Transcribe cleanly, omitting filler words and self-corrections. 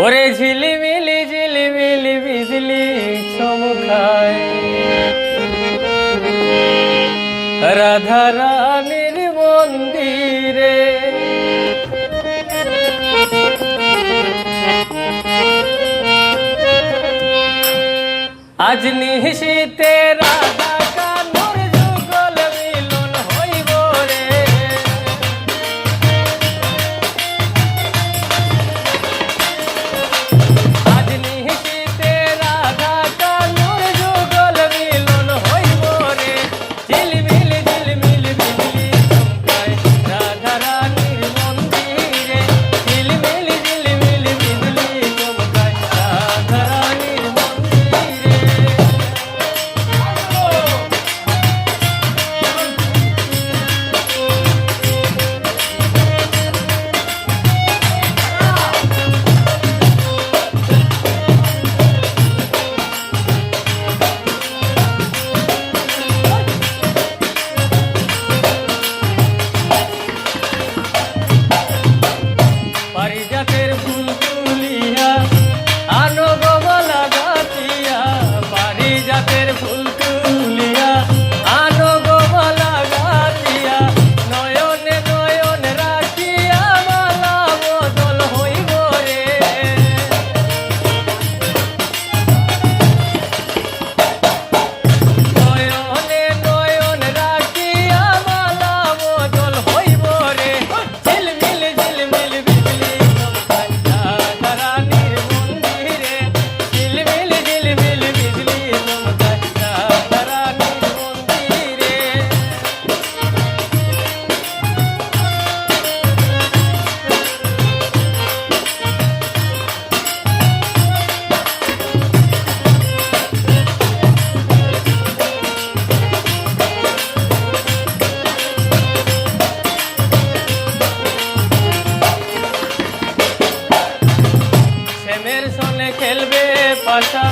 ওরে ঝিলিমিলি ঝিলিমিলি বিজলি চমকায় রাধা রানীর মন্দিরে। আজ নিশীতে রাধা কানুর যুগল মিলন হইব রে। আজ নিশীতে রাধা কানুর যুগল মিলন হইব রে। ঝিলমিলি ঝিলমিলি বিজলি চমকায় রাধা রানীর মন্দিরে। ঝিলমিলি ঝিলমিলি বিজলি চমকায় রাধা রানীর মন্দিরে। পারিজাতের ফুল তুলিয়া আনো গলা গাতিয়া। পারিজাতের ফুল তুলিয়া আনো গলা গাতিয়া। নয়নে নয়ন রাখিয়া মালা বদল হইব রে। নয়নে নয়ন রাখিয়া মালা বদল হইব রে। ঝিলমিলি ঝিলমিলি বিজলি চমকায় রাধা রানীর মন্দিরে। ঝিলমিলি ঝিলমিলি বিজলি চমকায় রাধা রানীর মন্দিরে। শ্যামের সনে খেলবে পাশা